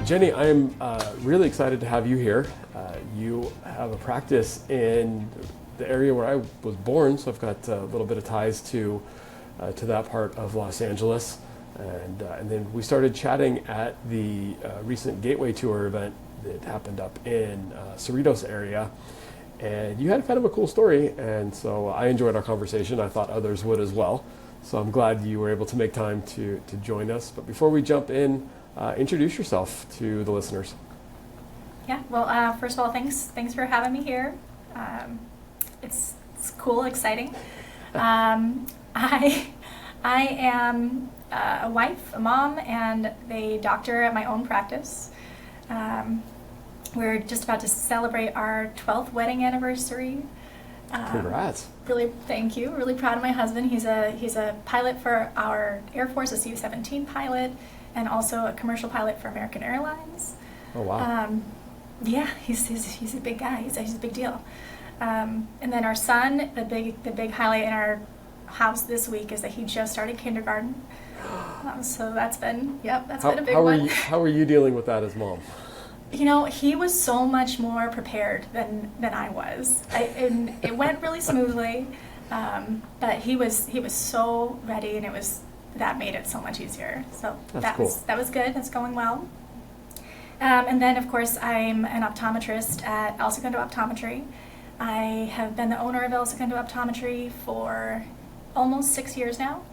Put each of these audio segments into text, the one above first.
Jenny, I am really excited to have you here. You have a practice in the area where I was born, so I've got a little bit of ties to that part of Los Angeles. And then we started chatting at the recent Gateway Tour event that happened up in Cerritos area. And you had kind of a cool story, and so I enjoyed our conversation. I thought others would as well. So I'm glad you were able to make time to join us. But before we jump in, introduce yourself to the listeners. Yeah, well, first of all, thanks for having me here. It's cool, exciting. I am a wife, a mom, and a doctor at my own practice. We're just about to celebrate our 12th wedding anniversary. Congrats. Really, thank you. Really proud of my husband. He's a pilot for our Air Force, a C-17 pilot, and also a commercial pilot for American Airlines. Oh wow. Yeah, he's a big guy. He's a big deal. And then our son, the big highlight in our house this week is that he just started kindergarten. So that's been been a big one. How are you dealing with that as mom? You know, he was so much more prepared than I was. And it went really smoothly, but he was so ready, and that made it so much easier. So that was good. That's going well. And then, of course, I'm an optometrist at Segundo Optometry. I have been the owner of Segundo Optometry for almost 6 years now.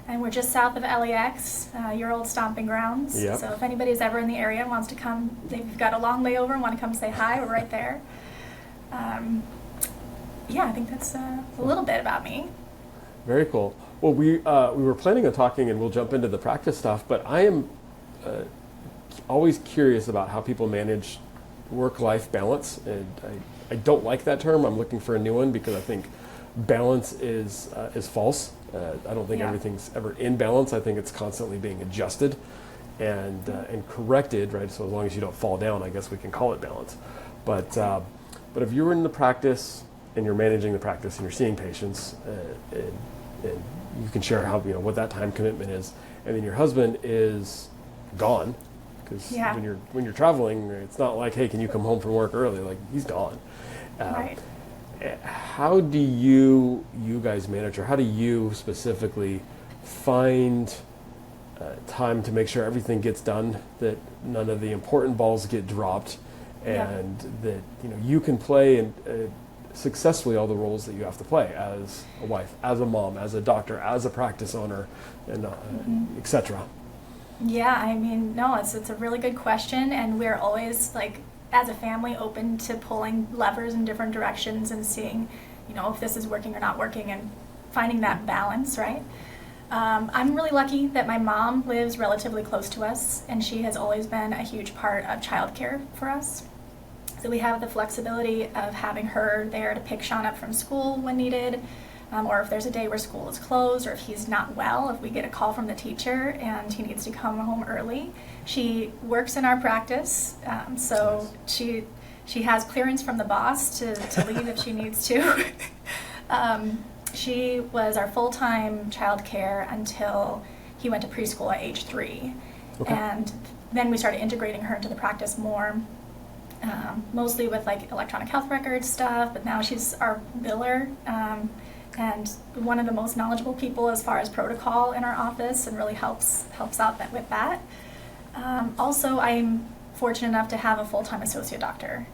And we're just south of LAX, your old stomping grounds. Yep. So if anybody's ever in the area and wants to come, they've got a long layover and want to come say hi, we're right there. I think that's a little bit about me. Very cool. Well, we were planning on talking, and we'll jump into the practice stuff, but I am always curious about how people manage work-life balance. And I don't like that term. I'm looking for a new one because I think balance is false. I don't think everything's ever in balance. I think it's constantly being adjusted and corrected, right? So as long as you don't fall down, I guess we can call it balance. But if you're in the practice and you're managing the practice and you're seeing patients, and you can share how what that time commitment is, and then your husband is gone, because when you're traveling, it's not like, hey, can you come home from work early? Like, he's gone. Right. How do you guys manage, or how do you specifically find time to make sure everything gets done, that none of the important balls get dropped, and that you can play successfully all the roles that you have to play as a wife, as a mom, as a doctor, as a practice owner, and etc. Yeah, I mean, no, it's a really good question, and we're always as a family open to pulling levers in different directions and seeing, if this is working or not working, and finding that balance, right? I'm really lucky that my mom lives relatively close to us, and she has always been a huge part of childcare for us. So we have the flexibility of having her there to pick Sean up from school when needed, or if there's a day where school is closed, or if he's not well, if we get a call from the teacher and he needs to come home early. She works in our practice, so she has clearance from the boss to leave if she needs to. She was our full-time child care until he went to preschool at age 3. Okay. And then we started integrating her into the practice more, mostly with electronic health record stuff, but now she's our biller, and one of the most knowledgeable people as far as protocol in our office, and really helps out with that. Also, I'm fortunate enough to have a full-time associate doctor.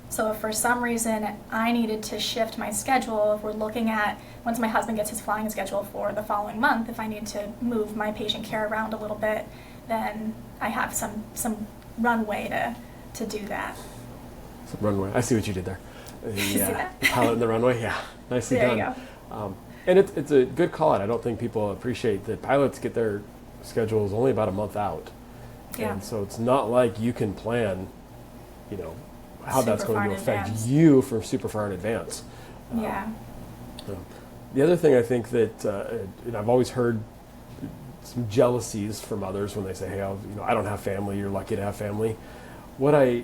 So if for some reason I needed to shift my schedule, if we're looking at, once my husband gets his flying schedule for the following month, if I need to move my patient care around a little bit, then I have some runway to do that. Some runway. I see what you did there. See that? The pilot in the runway, yeah. Nicely done. There you go. And it's a good call out. I don't think people appreciate that pilots get their schedules only about a month out. Yeah. And so it's not like you can plan, how that's going to affect you from super far in advance. The other thing I think that, I've always heard some jealousies from others when they say, hey, I don't have family, you're lucky to have family. What I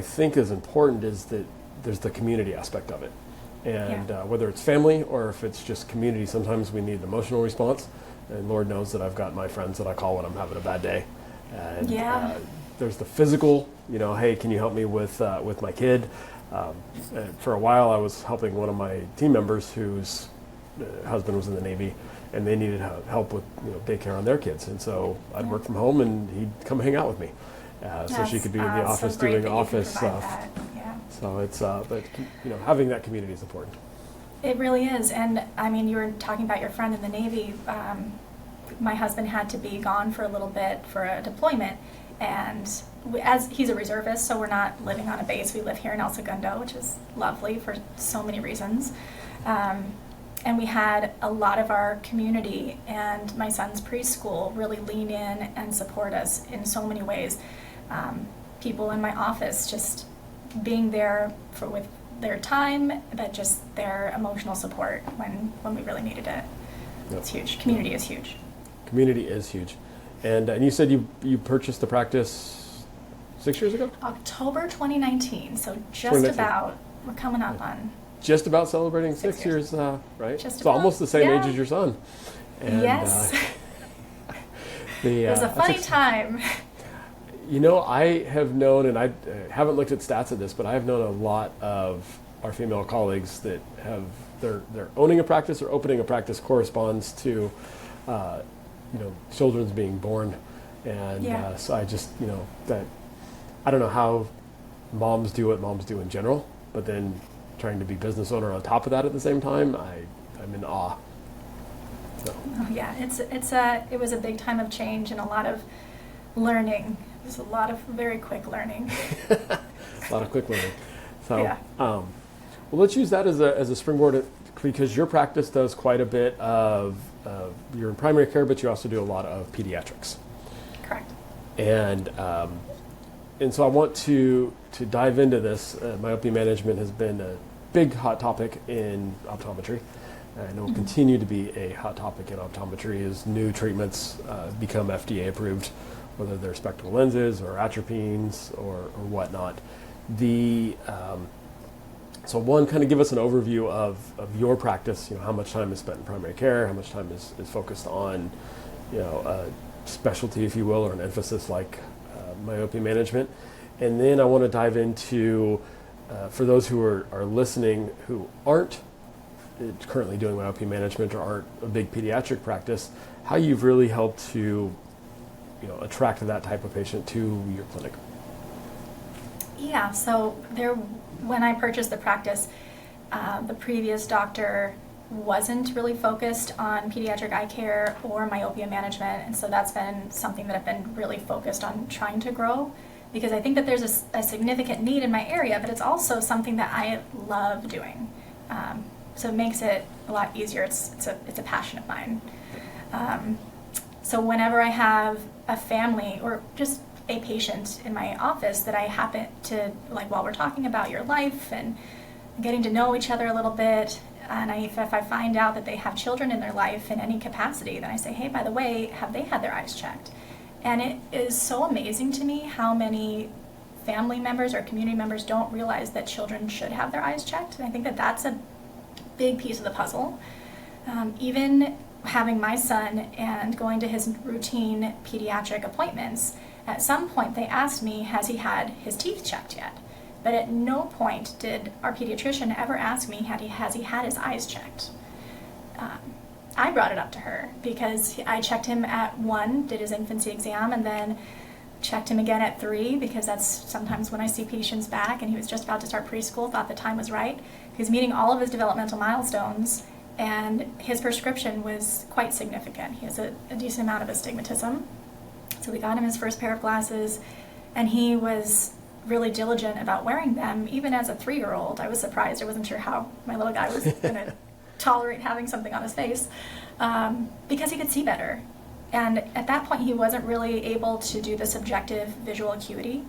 think is important is that there's the community aspect of it. And whether it's family or if it's just community, sometimes we need an emotional response. And Lord knows that I've got my friends that I call when I'm having a bad day. And Yeah. there's the physical, hey, can you help me with my kid? And for a while, I was helping one of my team members whose husband was in the Navy, and they needed help with daycare on their kids. And so I'd work from home, and he'd come hang out with me, so she could be in the office so great doing that you office can provide stuff. that. Yeah. So it's but having that community is important. It really is. And I mean, you were talking about your friend in the Navy. My husband had to be gone for a little bit for a deployment, and as he's a reservist, so we're not living on a base. We live here in El Segundo, which is lovely for so many reasons. And we had a lot of our community and my son's preschool really lean in and support us in so many ways. People in my office just being there with their time, but just their emotional support when we really needed it. Yep. It's huge. Community is huge. Community is huge. And you said you purchased the practice 6 years ago? October 2019, so just 2019. about, we're coming up on. Just about celebrating 6 years, right? Just so about, almost the same yeah. age as your son. And, Yes. It was a funny time. I have known, and I haven't looked at stats of this, but I've known a lot of our female colleagues that have they're owning a practice or opening a practice corresponds to children's being born, and Yeah. so I just that I don't know how moms do what moms do in general, but then trying to be business owner on top of that at the same time, I'm in awe. So. Oh, yeah, it was a big time of change and a lot of learning. There's a lot of very quick learning. A lot of quick learning. So, Yeah. well, let's use that as a springboard because your practice does quite a bit of you're in primary care, but you also do a lot of pediatrics. Correct. And so I want to dive into this. Myopia management has been a big hot topic in optometry, and it will continue to be a hot topic in optometry as new treatments become FDA approved, whether they're spectacle lenses or atropines or whatnot. So one, kind of give us an overview of your practice, how much time is spent in primary care, how much time is focused on, a specialty, if you will, or an emphasis like myopia management. And then I want to dive into, for those who are listening who aren't currently doing myopia management or aren't a big pediatric practice, how you've really helped to attract that type of patient to your clinic. Yeah, so when I purchased the practice, the previous doctor wasn't really focused on pediatric eye care or myopia management, and so that's been something that I've been really focused on trying to grow, because I think that there's a significant need in my area, but it's also something that I love doing. So it makes it a lot easier. It's a passion of mine. So whenever I have a family or just a patient in my office that I happen to, like, while we're talking about your life and getting to know each other a little bit, and if I find out that they have children in their life in any capacity, then I say, hey, by the way, have they had their eyes checked? And it is so amazing to me how many family members or community members don't realize that children should have their eyes checked. And I think that that's a big piece of the puzzle. Even having my son and going to his routine pediatric appointments, at some point they asked me, has he had his teeth checked yet? But at no point did our pediatrician ever ask me, has he had his eyes checked? I brought it up to her because I checked him at 1, did his infancy exam, and then checked him again at 3, because that's sometimes when I see patients back, and he was just about to start preschool, thought the time was right. He was meeting all of his developmental milestones, and his prescription was quite significant. He has a decent amount of astigmatism. So we got him his first pair of glasses, and he was really diligent about wearing them, even as a 3-year-old. I was surprised. I wasn't sure how my little guy was going to tolerate having something on his face, because he could see better. And at that point, he wasn't really able to do the subjective visual acuity,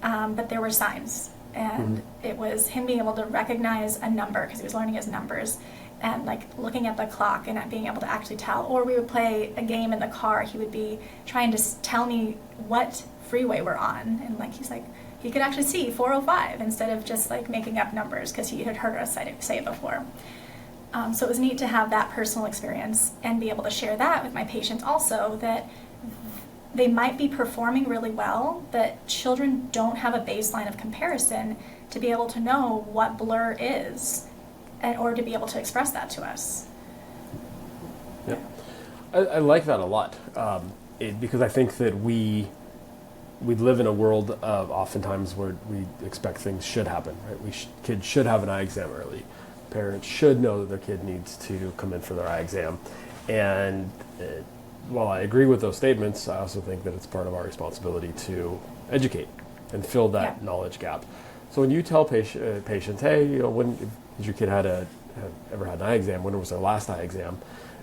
but there were signs. And it was him being able to recognize a number, because he was learning his numbers, and like looking at the clock and not being able to actually tell. Or we would play a game in the car. He would be trying to tell me what freeway we're on. And like he's like, he could actually see 405 instead of just like making up numbers, because he had heard us say it before. So it was neat to have that personal experience and be able to share that with my patients also, that they might be performing really well, but children don't have a baseline of comparison to be able to know what blur is, or to be able to express that to us. Yeah, I like that a lot, because I think that we live in a world of oftentimes where we expect things should happen, right? Kids should have an eye exam early. Parents should know that their kid needs to come in for their eye exam. And while I agree with those statements, I also think that it's part of our responsibility to educate and fill that knowledge gap. So when you tell patients, hey, when has your kid ever had an eye exam? When was their last eye exam?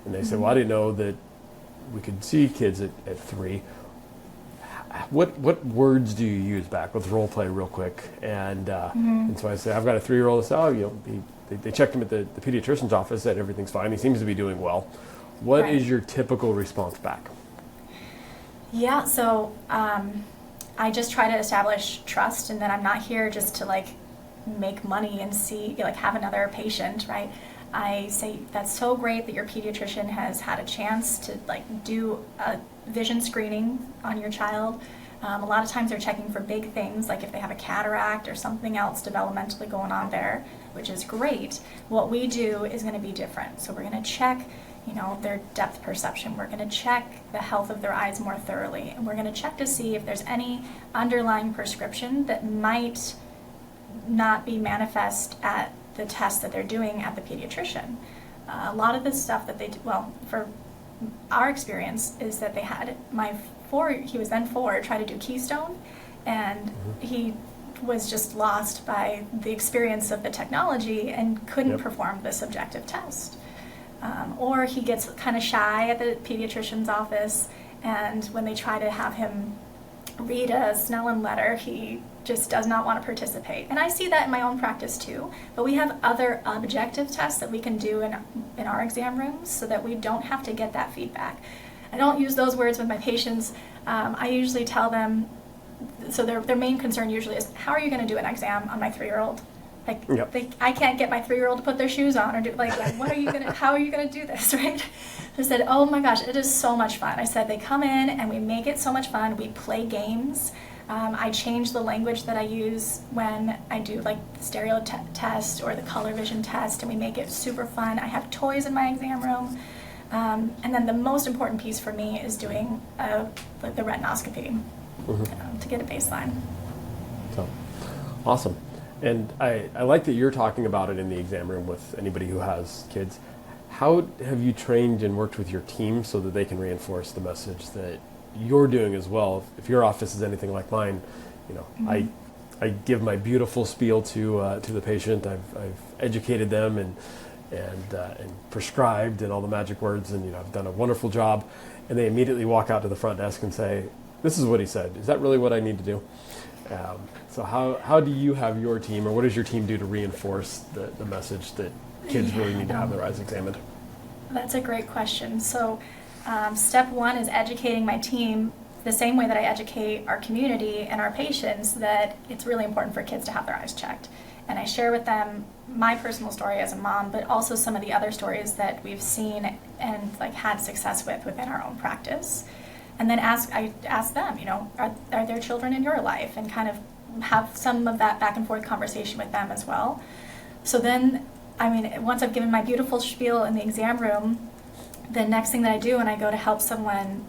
And they say, well, I didn't know that we could see kids at 3. What words do you use back? Let's role play real quick. And so I say, I've got a 3-year-old. They checked him at the pediatrician's office, said everything's fine. He seems to be doing well. What is your typical response back? Yeah, so I just try to establish trust, and that I'm not here just to make money and have another patient, right? I say, that's so great that your pediatrician has had a chance to do a vision screening on your child. A lot of times they're checking for big things, like if they have a cataract or something else developmentally going on there, which is great. What we do is going to be different. So we're going to check their depth perception. We're going to check the health of their eyes more thoroughly. And we're going to check to see if there's any underlying prescription that might not be manifest at the test that they're doing at the pediatrician. A lot of the stuff that they do, for our experience, is that they had he was then 4, try to do Keystone, and he was just lost by the experience of the technology and couldn't perform the subjective test. Or he gets kind of shy at the pediatrician's office, and when they try to have him read a Snellen letter, he just does not want to participate. And I see that in my own practice too, but we have other objective tests that we can do in our exam rooms so that we don't have to get that feedback. I don't use those words with my patients. I usually tell them, so their main concern usually is, how are you going to do an exam on my 3-year-old? I can't get my 3-year-old to put their shoes on, or how are you gonna do this, right? I said, oh my gosh, it is so much fun. I said, they come in and we make it so much fun. We play games. I change the language that I use when I do the stereo test or the color vision test, and we make it super fun. I have toys in my exam room. And then the most important piece for me is doing the retinoscopy to get a baseline. So, awesome. And I like that you're talking about it in the exam room with anybody who has kids. How have you trained and worked with your team so that they can reinforce the message that you're doing as well? If your office is anything like mine, I give my beautiful spiel to the patient. I've educated them and prescribed and all the magic words, and I've done a wonderful job. And they immediately walk out to the front desk and say, "This is what he said. Is that really what I need to do?" So how do you have your team, or what does your team do to reinforce the message that kids really need to have their eyes examined? That's a great question. So step 1 is educating my team the same way that I educate our community and our patients that it's really important for kids to have their eyes checked. And I share with them my personal story as a mom, but also some of the other stories that we've seen and had success within our own practice. And then I ask them, are there children in your life, and kind of have some of that back and forth conversation with them as well. So then, once I've given my beautiful spiel in the exam room, the next thing that I do when I go to help someone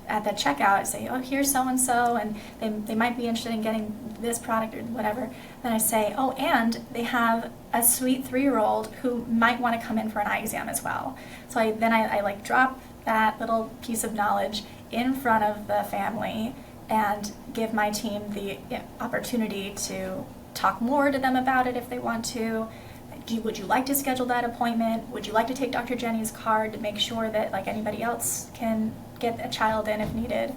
at the checkout, I say, oh, here's so-and-so, and they might be interested in getting this product or whatever. Then I say, oh, and they have a sweet 3-year-old who might want to come in for an eye exam as well. So I drop that little piece of knowledge in front of the family and give my team the opportunity to talk more to them about it if they want to. Would you like to schedule that appointment? Would you like to take Dr. Jenny's card to make sure that anybody else can get a child in if needed?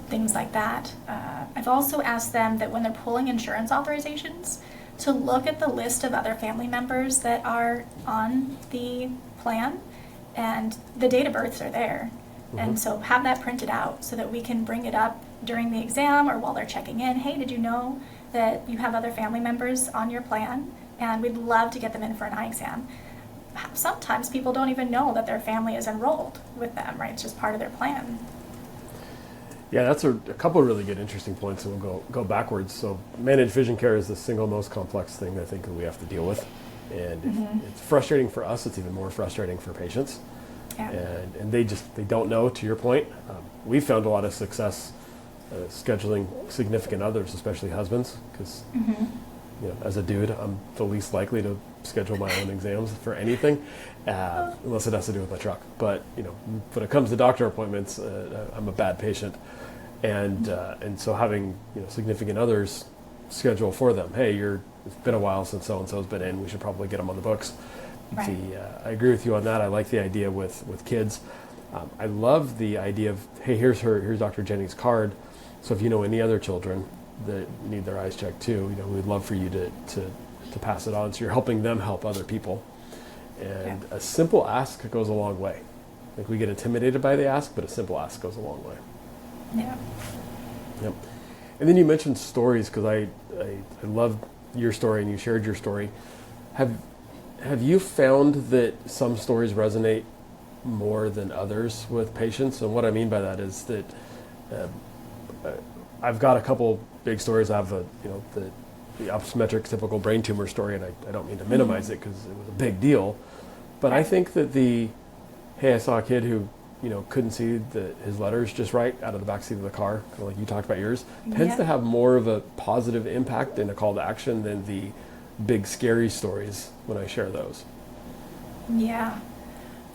Things like that. I've also asked them that when they're pulling insurance authorizations, to look at the list of other family members that are on the plan, and the date of births are there. And so have that printed out so that we can bring it up during the exam or while they're checking in. Hey, did you know that you have other family members on your plan? And we'd love to get them in for an eye exam. Sometimes people don't even know that their family is enrolled with them, right? It's just part of their plan. Yeah, that's a couple of really good, interesting points, and we'll go backwards. So, managed vision care is the single most complex thing I think that we have to deal with, and it's frustrating for us. It's even more frustrating for patients, Yeah. and they don't know. To your point, we've found a lot of success scheduling significant others, especially husbands, because as a dude, I'm the least likely to schedule my own exams for anything, unless it has to do with my truck. But when it comes to doctor appointments, I'm a bad patient, and so having significant others schedule for them. Hey, it's been a while since so and so's been in. We should probably get them on the books. Right. I agree with you on that. I like the idea with kids. I love the idea of, hey, here's Dr. Jenny's card. So if you know any other children that need their eyes checked too, we'd love for you to pass it on. So you're helping them help other people. And a simple ask goes a long way. Like, we get intimidated by the ask, but a simple ask goes a long way. Yeah. Yep. And then you mentioned stories, because I love your story and you shared your story. Have you found that some stories resonate more than others with patients? And what I mean by that is that I've got a couple big stories. I have the optometric typical brain tumor story, and I don't mean to minimize it because it was a big deal. But I think that hey, I saw a kid who couldn't see his letters just right out of the backseat of the car, kind of like you talked about yours, tends to have more of a positive impact and a call to action than the big scary stories when I share those. Yeah.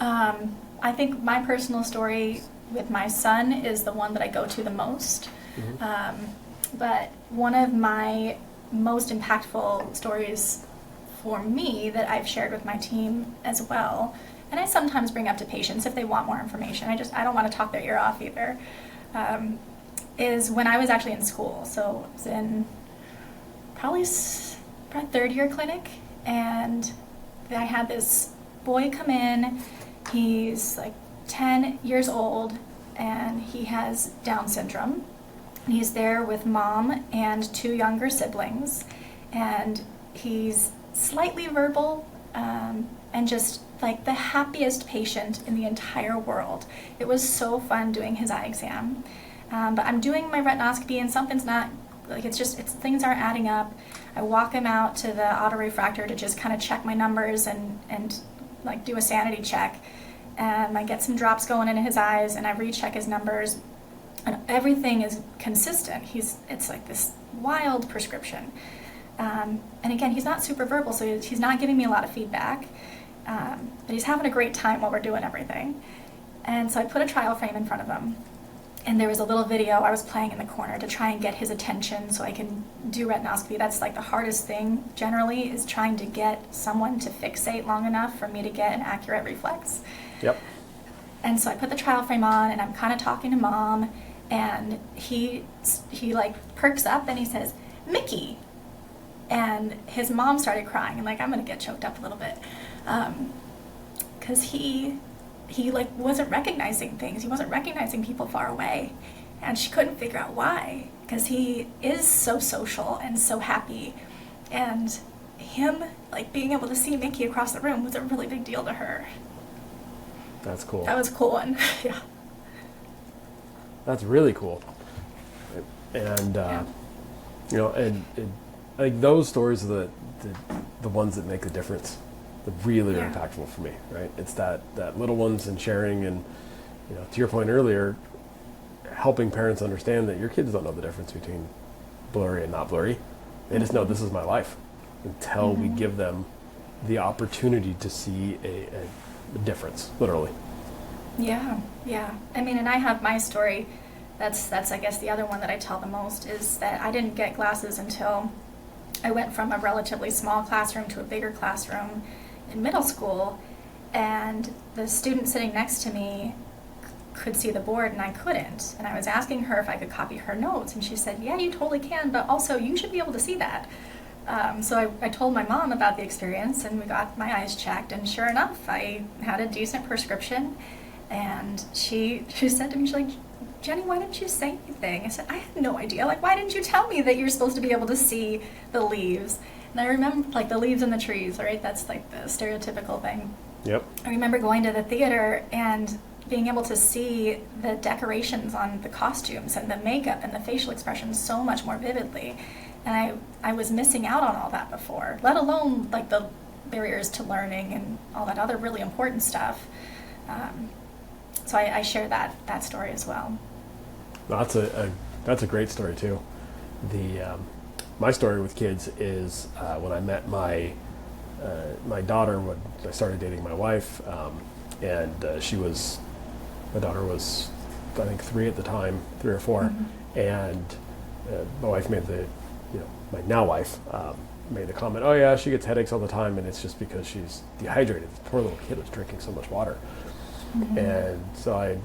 I think my personal story with my son is the one that I go to the most. But one of my most impactful stories for me that I've shared with my team as well, and I sometimes bring up to patients if they want more information, I don't want to talk their ear off either, is when I was actually in school. So I was in probably third year clinic, and I had this boy come in. He's like 10 years old, and he has Down syndrome. And he's there with mom and 2 younger siblings, and he's slightly verbal, and just like the happiest patient in the entire world. It was so fun doing his eye exam. But I'm doing my retinoscopy, and something's not, like, things aren't adding up. I walk him out to the autorefractor to just kind of check my numbers and like do a sanity check. And I get some drops going into his eyes, and I recheck his numbers, and everything is consistent. It's like this wild prescription. And again, he's not super verbal, so he's not giving me a lot of feedback. But he's having a great time while we're doing everything. And so I put a trial frame in front of him, and there was a little video I was playing in the corner to try and get his attention so I can do retinoscopy. That's like the hardest thing generally, is trying to get someone to fixate long enough for me to get an accurate reflex. Yep. And so I put the trial frame on, and I'm kind of talking to mom, and he like perks up and he says, "Mickey." And his mom started crying, and like, I'm gonna get choked up a little bit, because he like wasn't recognizing things. He wasn't recognizing people far away, and she couldn't figure out why, because he is so social and so happy, and him like being able to see Mickey across the room was a really big deal to her. That's cool. That was a cool one. Yeah. That's really cool. And and I think those stories are the ones that make the difference. They're really impactful for me, right? It's that little ones and sharing, and to your point earlier, helping parents understand that your kids don't know the difference between blurry and not blurry. They just know this is my life, until we give them the opportunity to see a difference, literally. Yeah. I mean, and I have my story. That's I guess the other one that I tell the most, is that I didn't get glasses until I went from a relatively small classroom to a bigger classroom in middle school, and the student sitting next to me could see the board and I couldn't. And I was asking her if I could copy her notes, and she said, "Yeah, you totally can, but also you should be able to see that." So I told my mom about the experience, and we got my eyes checked, and sure enough, I had a decent prescription. And she said to me, she's like, "Jenny, why didn't you say anything?" I said, "I had no idea. Like, why didn't you tell me that you're supposed to be able to see the leaves?" And I remember, like, the leaves in the trees, right? That's like the stereotypical thing. Yep. I remember going to the theater, and being able to see the decorations on the costumes and the makeup and the facial expressions so much more vividly. And I was missing out on all that before, let alone like the barriers to learning and all that other really important stuff. So I share that story as well. That's a great story too. My story with kids is when I met my daughter when I started dating my wife, and my daughter was I think 3 at the time, 3 or 4, mm-hmm. and my wife my now wife made the comment, oh yeah, she gets headaches all the time, and it's just because she's dehydrated. This poor little kid was drinking so much water. Mm-hmm. And so I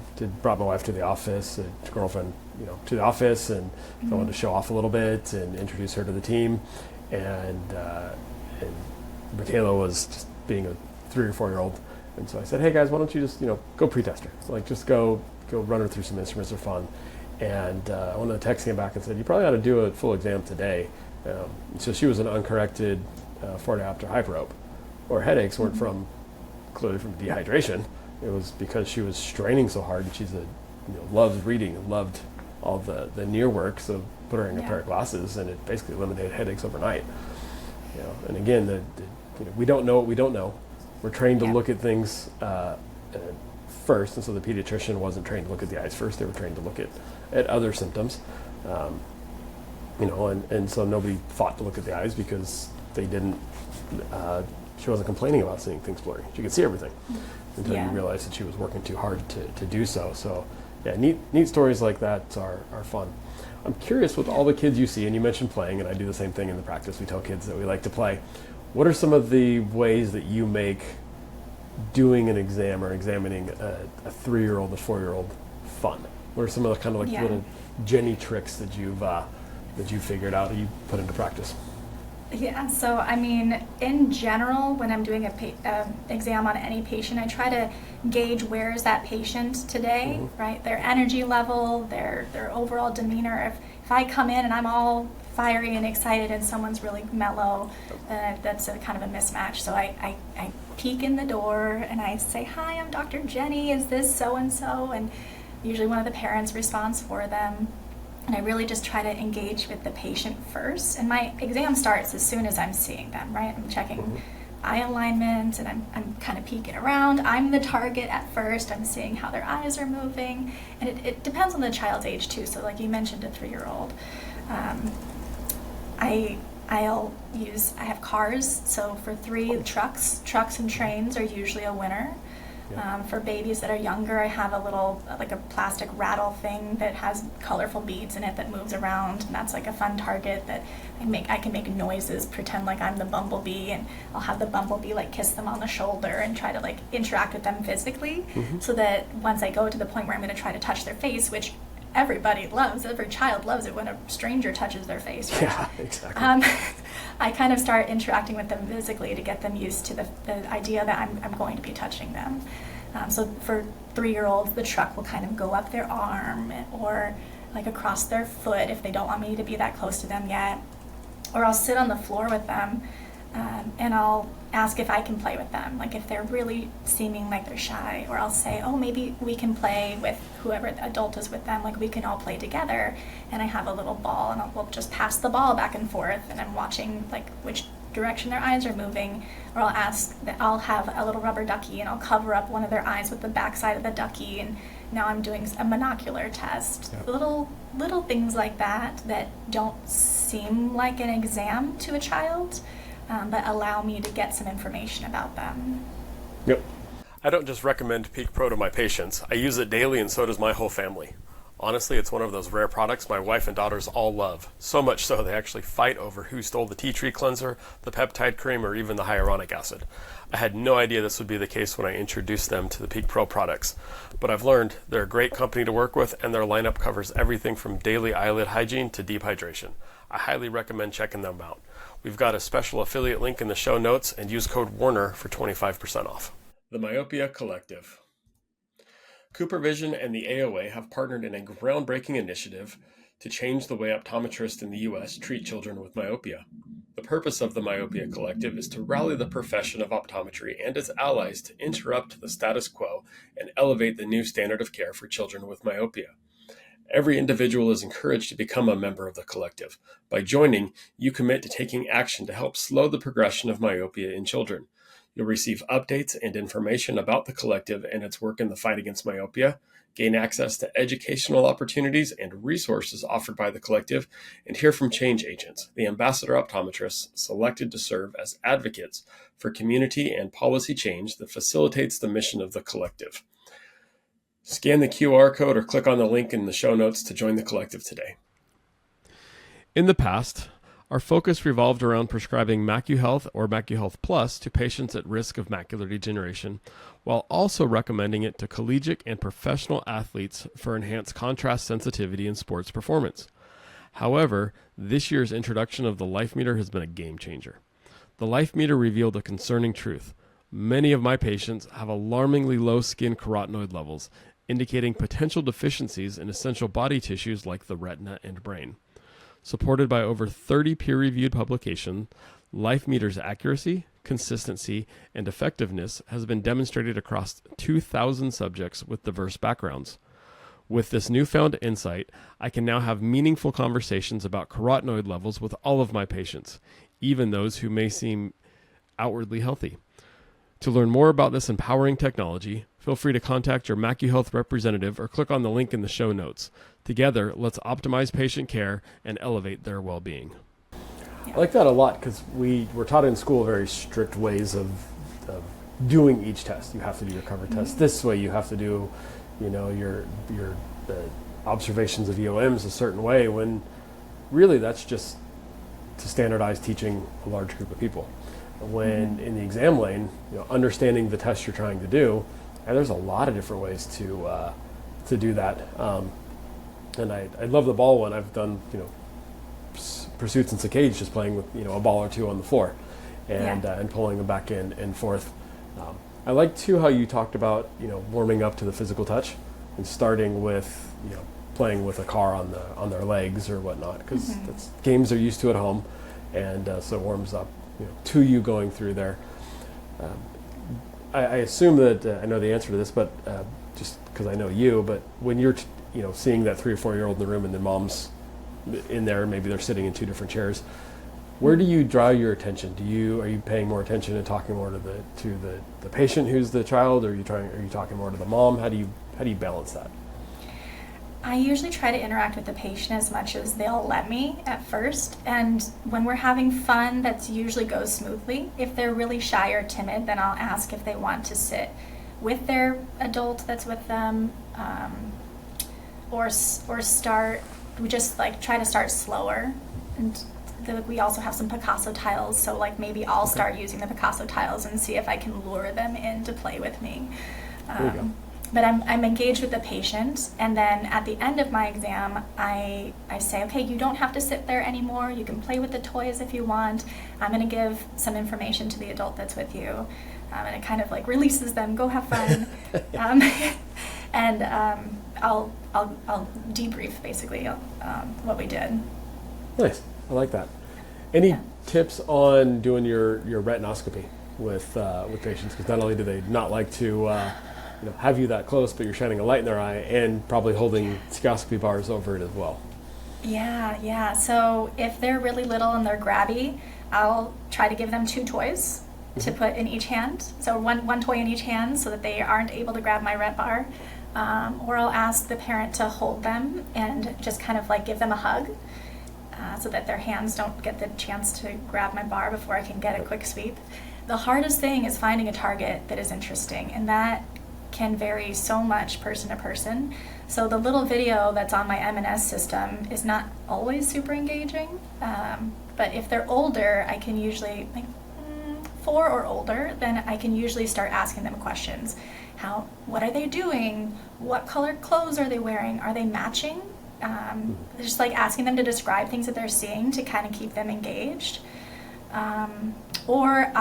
brought my wife to the office, girlfriend, to the office, and mm-hmm. I wanted to show off a little bit and introduce her to the team. And Michaela was just being a 3 or 4 year old, and so I said, hey guys, why don't you just go pre-test her? So, like, just go run her through some instruments. They're fun. And one of the techs came back and said, you probably ought to do a full exam today. So she was an uncorrected forward-diopter hyperope. Her headaches weren't clearly from dehydration. It was because she was straining so hard, and she's loves reading and loved all the near work, so put her in a pair of glasses, and it basically eliminated headaches overnight. And again, we don't know what we don't know. We're trained to look at things first, and so the pediatrician wasn't trained to look at the eyes first. They were trained to look at other symptoms. And so nobody thought to look at the eyes because they didn't. She wasn't complaining about seeing things blurry. She could see everything until you realized that she was working too hard to do so. So, yeah, neat stories like that are fun. I'm curious, with all the kids you see, and you mentioned playing, and I do the same thing in the practice. We tell kids that we like to play. What are some of the ways that you make doing an exam or examining a 3-year-old, a 4-year-old fun? What are some of the kind of little Jenny tricks that you've figured out that you put into practice? Yeah, so I mean, in general, when I'm doing an exam on any patient, I try to gauge where is that patient today, mm-hmm. right? Their energy level, their overall demeanor. If I come in and I'm all fiery and excited and someone's really mellow, that's a kind of a mismatch. So I peek in the door and I say, hi, I'm Dr. Jenny, is this so-and-so? And usually one of the parents responds for them. And I really just try to engage with the patient first. And my exam starts as soon as I'm seeing them, right? I'm checking eye alignment, and I'm kind of peeking around. I'm the target at first. I'm seeing how their eyes are moving. And it depends on the child's age too. So like you mentioned, a 3-year-old. I have cars. So for 3, trucks and trains are usually a winner. Yeah. For babies that are younger, I have a little, like a plastic rattle thing that has colorful beads in it that moves around, and that's like a fun target that I can make noises, pretend like I'm the bumblebee, and I'll have the bumblebee like kiss them on the shoulder and try to like interact with them physically, so that once I go to the point where I'm going to try to touch their face, which everybody loves, every child loves it when a stranger touches their face, right? Yeah, exactly. I kind of start interacting with them physically to get them used to the idea that I'm going to be touching them. So for 3-year-olds, the truck will kind of go up their arm or like across their foot if they don't want me to be that close to them yet. Or I'll sit on the floor with them and I'll ask if I can play with them, like if they're really seeming like they're shy. Or I'll say, oh, maybe we can play with whoever the adult is with them, like we can all play together. And I have a little ball and we'll just pass the ball back and forth, and I'm watching like which direction their eyes are moving. Or I'll have a little rubber ducky and I'll cover up one of their eyes with the back side of the ducky, and now I'm doing a monocular test. Yep. Little things like that don't seem like an exam to a child, but allow me to get some information about them. Yep. I don't just recommend Peak Pro to my patients. I use it daily, and so does my whole family. Honestly, it's one of those rare products my wife and daughters all love. So much so they actually fight over who stole the tea tree cleanser, the peptide cream, or even the hyaluronic acid. I had no idea this would be the case when I introduced them to the Peak Pro products. But I've learned they're a great company to work with, and their lineup covers everything from daily eyelid hygiene to deep hydration. I highly recommend checking them out. We've got a special affiliate link in the show notes, and use code WARNER for 25% off. The Myopia Collective. CooperVision and the AOA have partnered in a groundbreaking initiative to change the way optometrists in the U.S. treat children with myopia. The purpose of the Myopia Collective is to rally the profession of optometry and its allies to interrupt the status quo and elevate the new standard of care for children with myopia. Every individual is encouraged to become a member of the collective. By joining, you commit to taking action to help slow the progression of myopia in children. You'll receive updates and information about the collective and its work in the fight against myopia, gain access to educational opportunities and resources offered by the collective, and hear from change agents, the ambassador optometrists selected to serve as advocates for community and policy change that facilitates the mission of the collective. Scan the QR code or click on the link in the show notes to join the collective today. In the past, our focus revolved around prescribing MacuHealth or MacuHealth Plus to patients at risk of macular degeneration, while also recommending it to collegiate and professional athletes for enhanced contrast sensitivity in sports performance. However, this year's introduction of the Life Meter has been a game changer. The Life Meter revealed a concerning truth. Many of my patients have alarmingly low skin carotenoid levels, indicating potential deficiencies in essential body tissues like the retina and brain. Supported by over 30 peer-reviewed publications, Life Meter's accuracy, consistency, and effectiveness has been demonstrated across 2,000 subjects with diverse backgrounds. With this newfound insight, I can now have meaningful conversations about carotenoid levels with all of my patients, even those who may seem outwardly healthy. To learn more about this empowering technology, feel free to contact your MacuHealth representative or click on the link in the show notes. Together, let's optimize patient care and elevate their well-being. Yeah. I like that a lot because we were taught in school very strict ways of doing each test. You have to do your cover test this way. You have to do, your observations of EOMs a certain way. When really that's just to standardize teaching a large group of people. When in the exam lane, understanding the test you're trying to do, and there's a lot of different ways to do that. And I love the ball one. I've done pursuits in Cicades, just playing with a ball or two on the floor, and pulling them back in and forth. I like too how you talked about warming up to the physical touch and starting with playing with a car on their legs or whatnot, because that's games they're used to at home, and so it warms up to you going through there. I assume that I know the answer to this, but just because I know you, but when you're seeing that 3 or 4 year old in the room and then mom's in there, maybe they're sitting in 2 different chairs, where do you draw your attention? Are you paying more attention and talking more to the patient who's the child, or are you talking more to the mom? How do you balance that? I usually try to interact with the patient as much as they'll let me at first, and when we're having fun, that usually goes smoothly. If they're really shy or timid, then I'll ask if they want to sit with their adult that's with them, or start. We just try to start slower, and we also have some Picasso tiles, so maybe I'll start using the Picasso tiles and see if I can lure them in to play with me. There you go. But I'm engaged with the patient, and then at the end of my exam, I say, okay, you don't have to sit there anymore. You can play with the toys if you want. I'm going to give some information to the adult that's with you, and it kind of releases them. Go have fun, and I'll debrief basically what we did. Nice, I like that. Any tips on doing your retinoscopy with patients? Because not only do they not like to have you that close, but you're shining a light in their eye and probably holding cystoscopy bars over it as well. Yeah. So if they're really little and they're grabby, I'll try to give them 2 toys to put in each hand. So one toy in each hand so that they aren't able to grab my ret bar. Or I'll ask the parent to hold them and just kind of give them a hug so that their hands don't get the chance to grab my bar before I can get a quick sweep. The hardest thing is finding a target that is interesting, and that can vary so much person to person. So the little video that's on my M&S system is not always super engaging, but if they're older, I can usually, 4 or older, then I can usually start asking them questions. What are they doing? What colored clothes are they wearing? Are they matching? Just asking them to describe things that they're seeing to kind of keep them engaged. Or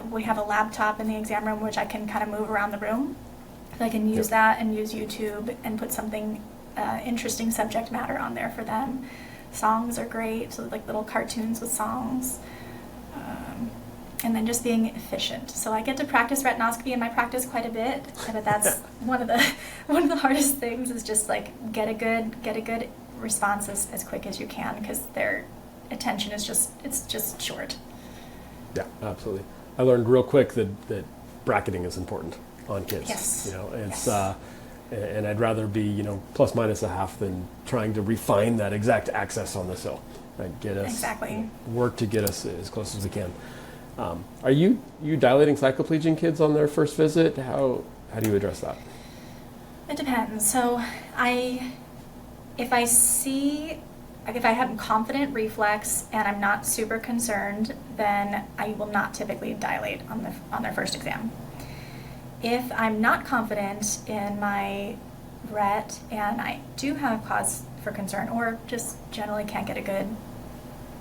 we have a laptop in the exam room which I can kind of move around the room. If I can use that and use YouTube and put something interesting subject matter on there for them. Songs are great, so like little cartoons with songs. And then just being efficient. So I get to practice retinoscopy in my practice quite a bit, but that's one of the hardest things is just like get a good response as quick as you can, because their attention is just short. Yeah, absolutely. I learned real quick that bracketing is important on kids. Yes. You know, it's Yes. And I'd rather be, you know, plus minus a half than trying to refine that exact access on the sill. Right? Get us Exactly. work to get us as close as we can. Are you dilating cycloplegic kids on their first visit? How do you address that? It depends. So if I have confident reflex and I'm not super concerned, then I will not typically dilate on their first exam. If I'm not confident in my ret and I do have cause for concern, or just generally can't get a good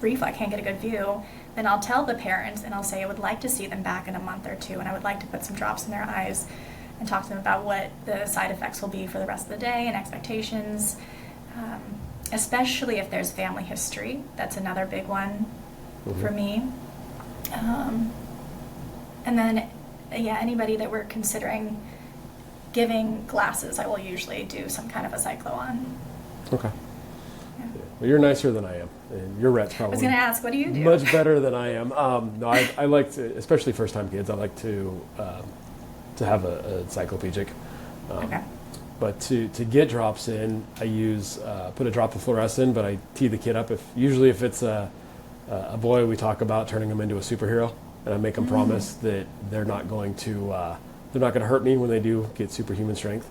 reflex, can't get a good view, then I'll tell the parents and I'll say I would like to see them back in a month or two, and I would like to put some drops in their eyes and talk to them about what the side effects will be for the rest of the day and expectations, especially if there's family history. That's another big one for me. And then, anybody that we're considering giving glasses, I will usually do some kind of a cyclo on. Okay. Yeah. Well, you're nicer than I am, and your ret's I probably was going to ask, what do you do? much better than I am. No, I like to, especially first-time kids, I like to have a cycloplegic. Okay. But to get drops in, I use put a drop of fluorescent, but I tee the kid up. Usually if it's a boy, we talk about turning him into a superhero, and I make them promise that they're not going to hurt me when they do get superhuman strength.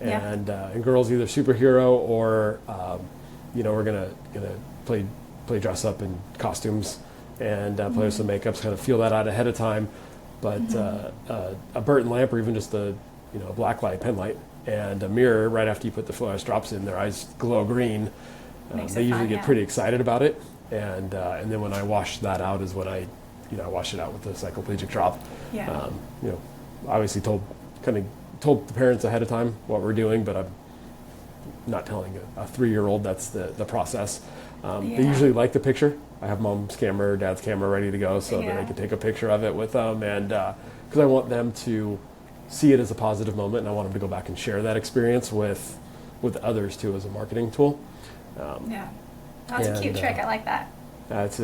And girls, either superhero or we're gonna play dress up in costumes and play with some makeups, kind of feel that out ahead of time. But a Burton lamp, or even just a black light, pen light, and a mirror right after you put the fluorescent drops in, their eyes glow green. They usually get pretty excited about it, and then when I wash that out is when I wash it out with the cycloplegic drop. Yeah. Obviously told the parents ahead of time what we're doing, but I'm not telling a 3-year-old that's the process. They usually like the picture. I have mom's camera or dad's camera ready to go so that I can take a picture of it with them, and because I want them to see it as a positive moment, and I want them to go back and share that experience with others too as a marketing tool. That's a cute trick. I like that. It's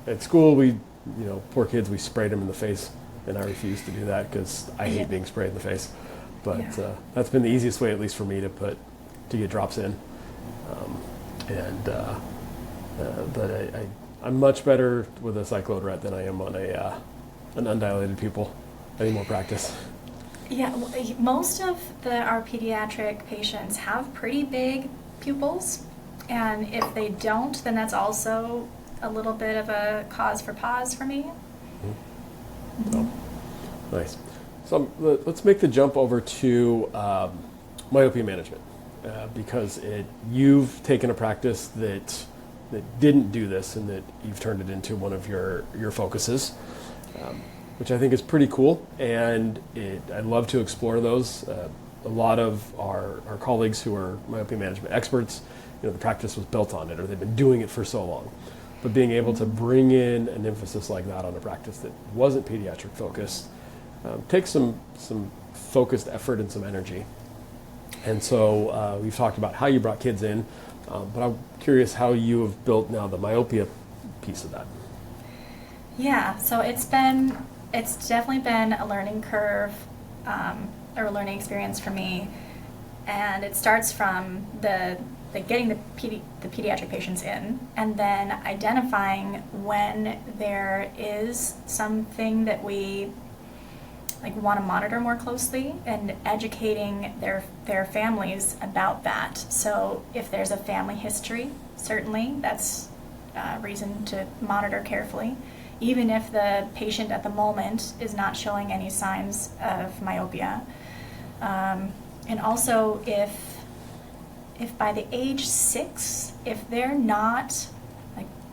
at school we poor kids, we sprayed them in the face, and I refuse to do that because I hate being sprayed in the face. But that's been the easiest way, at least for me, to get drops in. But I'm much better with a cyclode ret than I am on an undilated pupil. I need more practice. Yeah, most of our pediatric patients have pretty big pupils, and if they don't, then that's also a little bit of a cause for pause for me. Oh, nice. So let's make the jump over to myopia management, because you've taken a practice that didn't do this, and that you've turned it into one of your focuses, which I think is pretty cool, and I'd love to explore those. A lot of our colleagues who are myopia management experts, the practice was built on it, or they've been doing it for so long. But being able to bring in an emphasis like that on a practice that wasn't pediatric focused takes some focused effort and some energy. And so we've talked about how you brought kids in, but I'm curious how you have built now the myopia piece of that. Yeah, so it's definitely been a learning curve, or a learning experience for me, and it starts from getting the pediatric patients in, and then identifying when there is something that we want to monitor more closely, and educating their families about that. So if there's a family history, certainly that's reason to monitor carefully, even if the patient at the moment is not showing any signs of myopia. And also if by the age 6, if they're not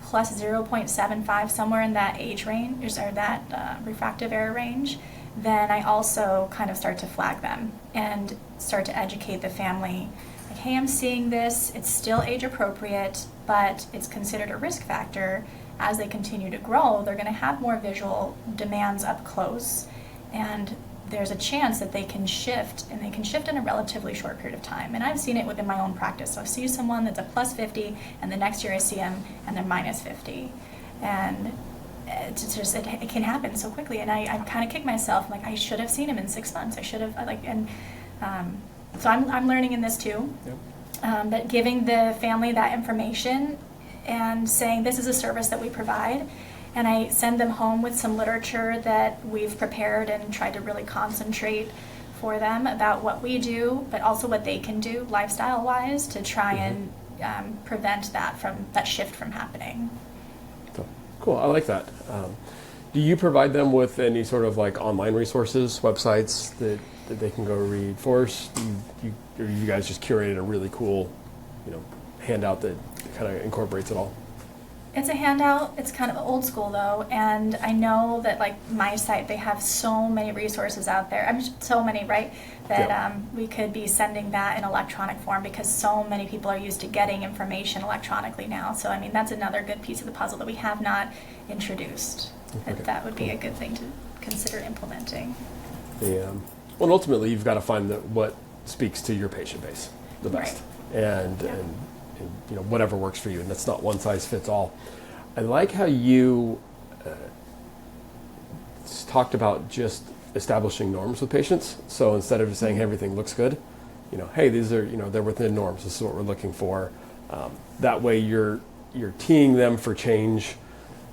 plus 0.75, somewhere in that age range, or that refractive error range, then I also kind of start to flag them and start to educate the family. Like, hey, I'm seeing this, it's still age appropriate, but it's considered a risk factor. As they continue to grow, they're going to have more visual demands up close, and there's a chance that they can shift, and they can shift in a relatively short period of time. And I've seen it within my own practice. So I see someone that's a plus 50, and the next year I see them and they're minus 50. And it's just, it can happen so quickly. And I kind of kick myself, like, I should have seen him in 6 months. I should have, so I'm learning in this too. Yep. But giving the family that information and saying this is a service that we provide, and I send them home with some literature that we've prepared and tried to really concentrate for them about what we do, but also what they can do lifestyle-wise to try and prevent that shift from happening. Cool, I like that. Do you provide them with any sort of like online resources, websites that they can go read for us? Or you guys just curated a really cool, handout that kind of incorporates it all? It's a handout. It's kind of old school though, and I know that like my site, they have so many resources out there. So many, right? That we could be sending that in electronic form because so many people are used to getting information electronically now. So I mean, that's another good piece of the puzzle that we have not introduced. Okay. That would be a good thing to consider implementing. Well, and ultimately, you've got to find what speaks to your patient base the best, Right. and whatever works for you, and that's not one size fits all. I like how you talked about just establishing norms with patients. So instead of just saying, hey, everything looks good, hey, these are, they're within norms. This is what we're looking for. That way, you're teeing them for change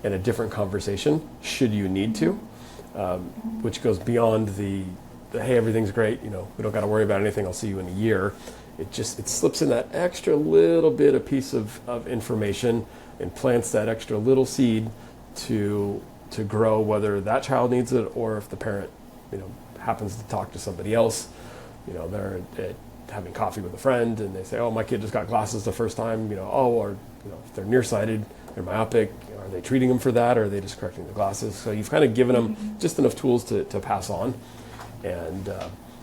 in a different conversation, should you need to, which goes beyond the hey, everything's great. We don't got to worry about anything. I'll see you in a year. It slips in that extra little bit, a piece of information, and plants that extra little seed to grow, whether that child needs it or if the parent, happens to talk to somebody else. They're having coffee with a friend and they say, oh, my kid just got glasses the first time. Or if they're nearsighted, they're myopic. Are they treating them for that, or are they just correcting the glasses? So you've kind of given them just enough tools to pass on. And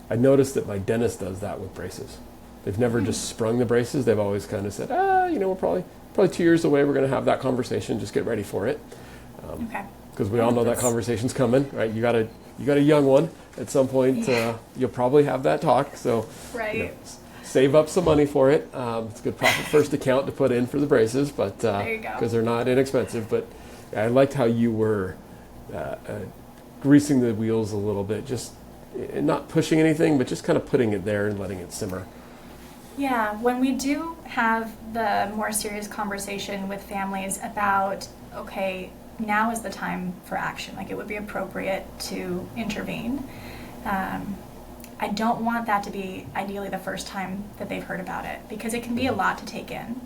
I noticed that my dentist does that with braces. They've never just sprung the braces. They've always kind of said, we're probably 2 years away. We're going to have that conversation. Just get ready for it. Okay. Because we all know that conversation's coming, right? You got a young one at some point. You'll probably have that talk. So Right. Save up some money for it. It's a good profit first account to put in for the braces, but There you go. because they're not inexpensive. But I liked how you were greasing the wheels a little bit, just not pushing anything, but just kind of putting it there and letting it simmer. Yeah, when we do have the more serious conversation with families about, okay, now is the time for action, like it would be appropriate to intervene. I don't want that to be ideally the first time that they've heard about it, because it can be a lot to take in.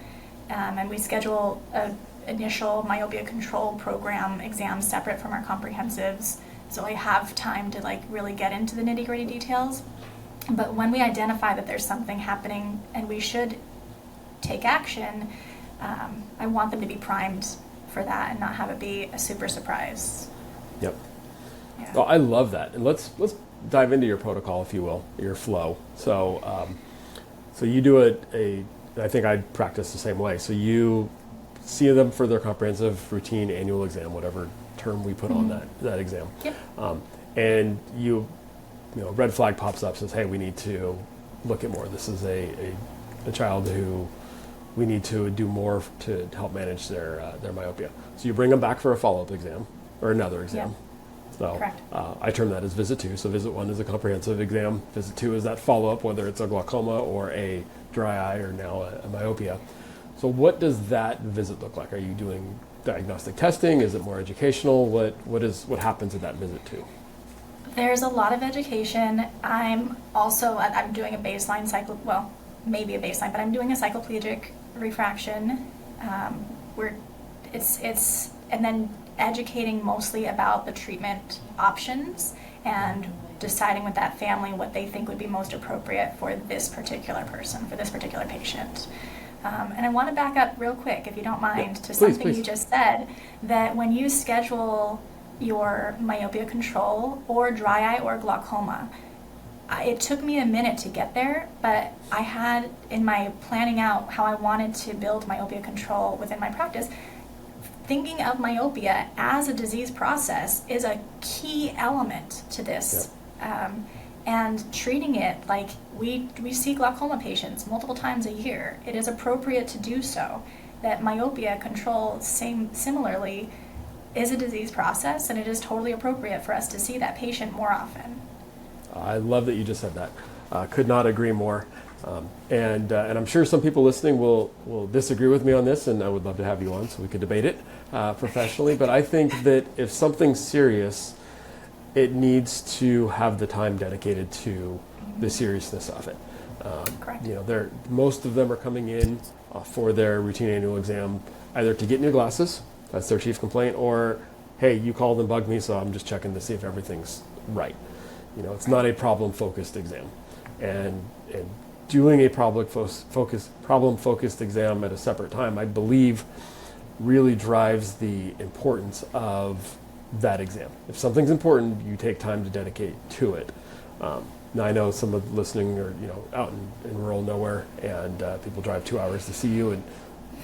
And we schedule an initial myopia control program exam separate from our comprehensives, so I have time to really get into the nitty-gritty details. But when we identify that there's something happening and we should take action, I want them to be primed for that and not have it be a super surprise. Yep. Yeah. Well, I love that. And let's dive into your protocol, if you will, your flow. So you do I think I practice the same way. So you see them for their comprehensive routine annual exam, whatever term we put on that exam. Yep. And red flag pops up, says, hey, we need to look at more. This is a child who we need to do more to help manage their myopia. So you bring them back for a follow-up exam or another exam. Yep. So Correct. I term that as visit 2. So visit 1 is a comprehensive exam. Visit 2 is that follow-up, whether it's a glaucoma or a dry eye or now a myopia. So what does that visit look like? Are you doing diagnostic testing? Is it more educational? What happens at that visit 2? There's a lot of education. I'm doing a baseline cycle, well, maybe a baseline, but I'm doing a cycloplegic refraction, where it's and then educating mostly about the treatment options and deciding with that family what they think would be most appropriate for this particular person, for this particular patient. And I want to back up real quick, if you don't mind, to something please. you just said, that when you schedule your myopia control or dry eye or glaucoma. It took me a minute to get there, but I had in my planning out how I wanted to build myopia control within my practice, thinking of myopia as a disease process is a key element to this. Yep. And treating it like we see glaucoma patients multiple times a year. It is appropriate to do so. That myopia control, similarly, is a disease process, and it is totally appropriate for us to see that patient more often. I love that you just said that. Could not agree more. And I'm sure some people listening will disagree with me on this, and I would love to have you on so we could debate it professionally. But I think that if something's serious, it needs to have the time dedicated to the seriousness of it. Correct. You know, most of them are coming in for their routine annual exam, either to get new glasses, that's their chief complaint, or, hey, you called and bugged me, so I'm just checking to see if everything's right. You know, it's not a problem-focused exam. And doing a problem-focused exam at a separate time, I believe, really drives the importance of that exam. If something's important, you take time to dedicate to it. Now I know some of the listening are, you know, out in rural nowhere, and people drive 2 hours to see you, and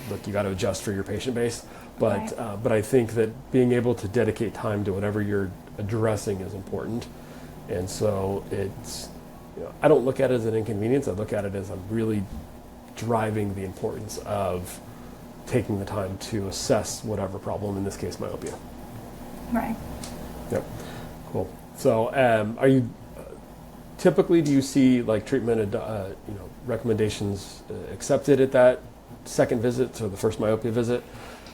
look, you got to adjust for your patient base. But Right. But I think that being able to dedicate time to whatever you're addressing is important. And so it's, you know, I don't look at it as an inconvenience. I look at it as I'm really driving the importance of taking the time to assess whatever problem, in this case, myopia. Right. Yep. Cool. So, are you typically, do you see like treatment, recommendations accepted at that second visit, so the first myopia visit,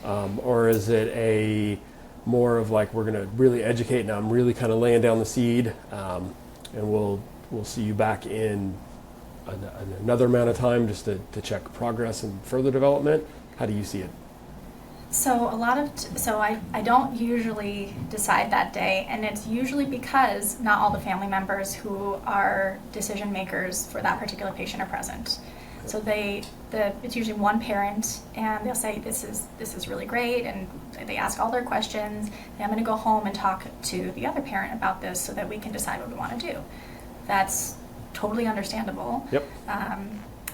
or is it a more of like, we're going to really educate, now I'm really kind of laying down the seed, and we'll see you back in another amount of time just to check progress and further development? How do you see it? So I don't usually decide that day, and it's usually because not all the family members who are decision makers for that particular patient are present. So it's usually one parent, and they'll say, this is really great, and they ask all their questions, and I'm going to go home and talk to the other parent about this so that we can decide what we want to do. That's totally understandable. Yep.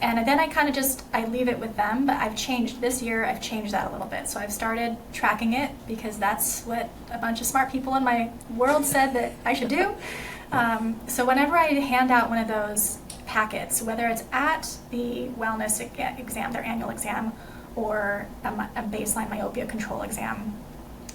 And then I leave it with them, but this year I've changed that a little bit. So I've started tracking it because that's what a bunch of smart people in my world said that I should do. So whenever I hand out one of those packets, whether it's at the wellness exam, their annual exam, or a baseline myopia control exam,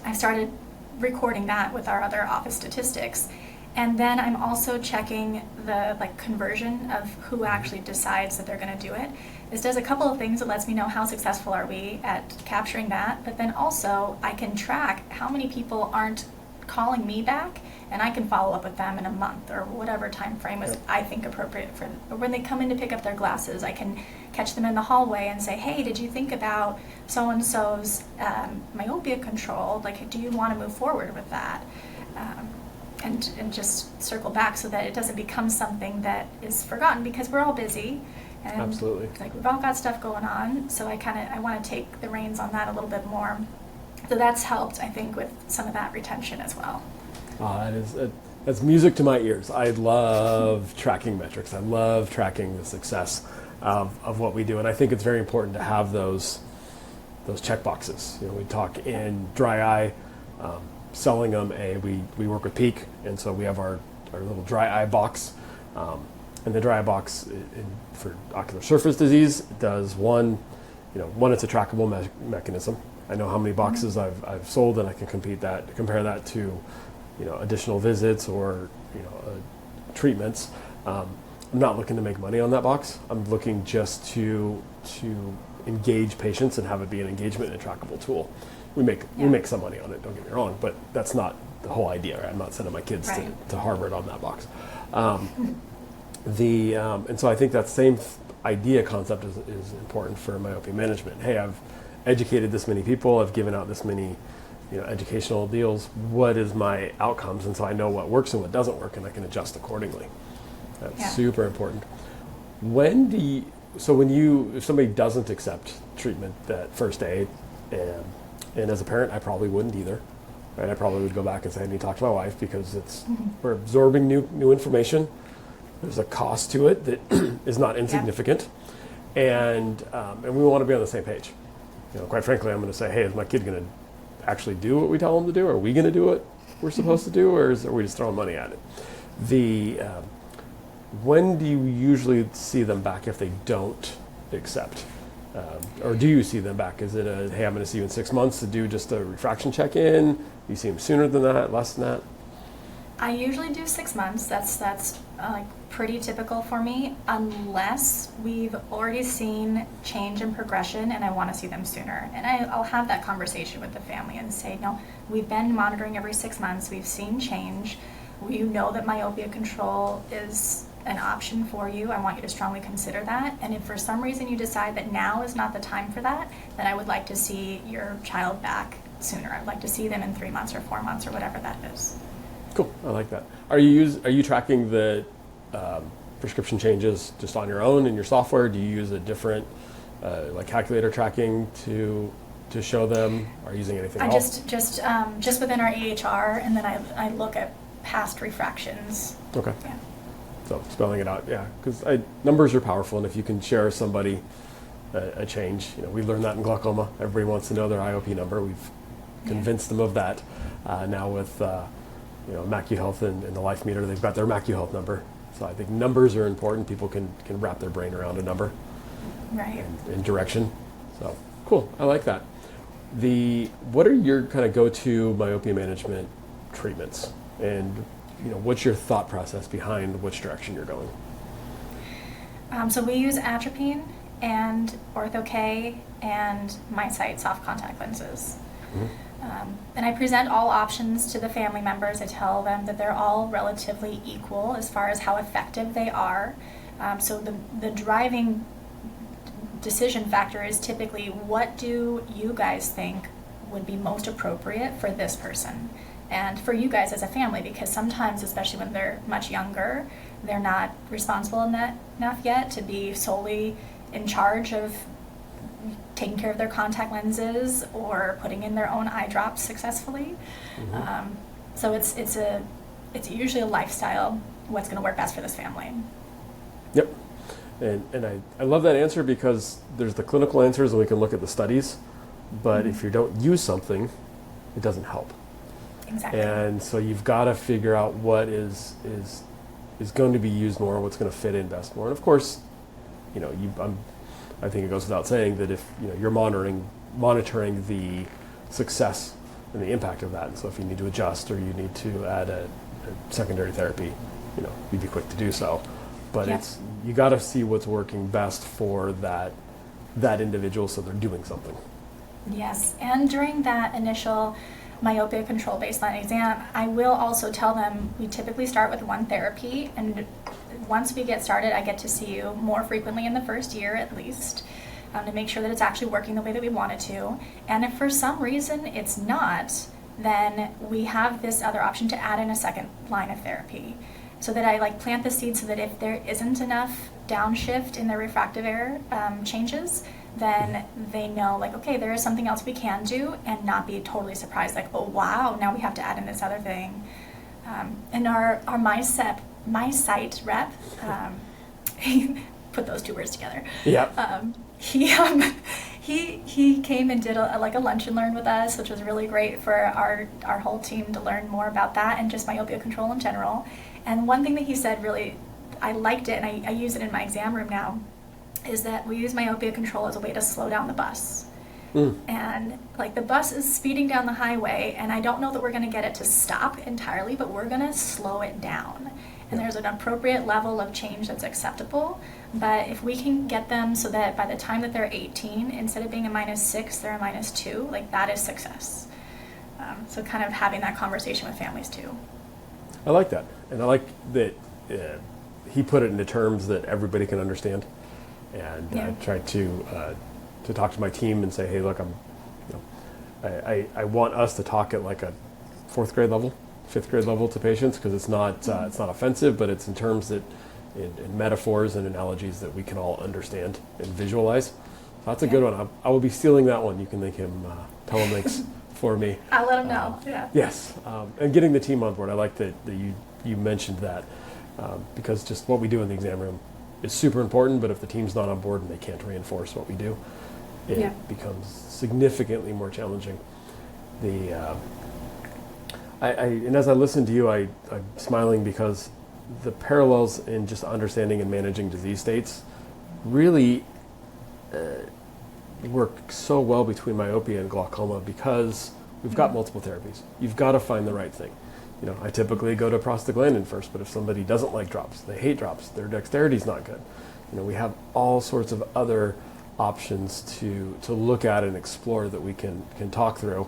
I started recording that with our other office statistics. And then I'm also checking the conversion of who actually decides that they're going to do it. This does a couple of things. It lets me know how successful are we at capturing that, but then also I can track how many people aren't calling me back, and I can follow up with them in a month or whatever time frame was I think appropriate for them. Or when they come in to pick up their glasses, I can catch them in the hallway and say, hey, did you think about so-and-so's myopia control? Do you want to move forward with that? And just circle back so that it doesn't become something that is forgotten, because we're all busy and Absolutely. We've all got stuff going on. So I want to take the reins on that a little bit more. So that's helped, I think, with some of that retention as well. That's music to my ears. I love tracking metrics. I love tracking the success of what we do, and I think it's very important to have those check boxes. You know, we talk in dry eye. Selling them, we work with Peak, and so we have our little dry eye box, and the dry eye box for ocular surface disease does one, it's a trackable mechanism. I know how many boxes I've sold, and I can compare that to, additional visits or treatments. I'm not looking to make money on that box. I'm looking just to engage patients and have it be an engagement and a trackable tool. We make some money on it, don't get me wrong, but that's not the whole idea. Right? I'm not sending my kids to Harvard on that box. And so I think that same idea concept is important for myopia management. Hey, I've educated this many people, I've given out this many educational deals. What is my outcomes? And so I know what works and what doesn't work, and I can adjust accordingly. That's super important. If somebody doesn't accept treatment that first day, and as a parent, I probably wouldn't either. right? I probably would go back and say, I need to talk to my wife because we're absorbing new information. There's a cost to it that is not insignificant, and we want to be on the same page. Quite frankly, I'm going to say, hey, is my kid going to actually do what we tell them to do? Are we going to do what we're supposed to do, or are we just throwing money at it? When do you usually see them back if they don't accept? Or do you see them back? Is it hey, I'm going to see you in 6 months to do just a refraction check-in? Do you see them sooner than that, less than that? I usually do 6 months. That's pretty typical for me, unless we've already seen change and progression and I want to see them sooner. And I'll have that conversation with the family and say, no, we've been monitoring every 6 months. We've seen change. You know that myopia control is an option for you. I want you to strongly consider that. And if for some reason you decide that now is not the time for that, then I would like to see your child back sooner. I'd like to see them in 3 months or 4 months or whatever that is. Cool, I like that. Are you tracking the prescription changes just on your own in your software? Do you use a different like calculator tracking to show them? Are you using anything else? Just within our EHR, and then I look at past refractions. Okay. Yeah. So spelling it out, yeah, because numbers are powerful, and if you can share somebody a change, we learned that in glaucoma. Everybody wants to know their IOP number. We've convinced them of that. Now with MacuHealth and the Life Meter, they've got their MacuHealth number. So I think numbers are important. People can wrap their brain around a number, right, and direction. So cool, I like that. What are your kind of go-to myopia management treatments, and what's your thought process behind which direction you're going? So we use atropine and Ortho-K and MiSight soft contact lenses. And I present all options to the family members. I tell them that they're all relatively equal as far as how effective they are. So the driving decision factor is typically, what do you guys think would be most appropriate for this person and for you guys as a family? Because sometimes, especially when they're much younger, they're not responsible enough yet to be solely in charge of taking care of their contact lenses or putting in their own eye drops successfully. So it's usually a lifestyle, what's going to work best for this family. Yep. And I love that answer, because there's the clinical answers and we can look at the studies, but if you don't use something, it doesn't help. Exactly. And so you've got to figure out what is going to be used more, what's going to fit in best more. And of course, I think it goes without saying that if you're monitoring the success and the impact of that, and so if you need to adjust or you need to add a secondary therapy, you'd be quick to do so. But you got to see what's working best for that individual, so they're doing something. Yes, and during that initial myopia control baseline exam, I will also tell them we typically start with one therapy, and once we get started, I get to see you more frequently in the first year at least, to make sure that it's actually working the way that we want it to. And if for some reason it's not, then we have this other option to add in a second line of therapy, so that I plant the seed so that if there isn't enough downshift in their refractive error changes, then they know okay, there is something else we can do, and not be totally surprised oh wow, now we have to add in this other thing. And our MiSight rep, put those two words together. Yeah. He came and did a lunch and learn with us, which was really great for our whole team to learn more about that and just myopia control in general. And one thing that he said, really, I liked it, and I use it in my exam room now, is that we use myopia control as a way to slow down the bus. And the bus is speeding down the highway, and I don't know that we're going to get it to stop entirely, but we're going to slow it down. And there's an appropriate level of change that's acceptable. But if we can get them so that by the time that they're 18, instead of being a -6, they're a -2, that is success. So kind of having that conversation with families too. I like that. And I like that he put it into terms that everybody can understand. And I tried to talk to my team and say, hey, look, I want us to talk at a 4th grade level, 5th grade level to patients, because it's not offensive, but it's in terms that in metaphors and analogies that we can all understand and visualize. So that's a good one. I will be stealing that one. You can make him tell him thanks for me. I'll let them know. Yeah. Yes, and getting the team on board. I like that you mentioned that because just what we do in the exam room is super important, but if the team's not on board and they can't reinforce what we do, it becomes significantly more challenging. And as I listen to you, I'm smiling because the parallels in just understanding and managing disease states really work so well between myopia and glaucoma because we've got multiple therapies. You've got to find the right thing. I typically go to prostaglandin first, but if somebody doesn't like drops, they hate drops, their dexterity's not good. We have all sorts of other options to look at and explore that we can talk through.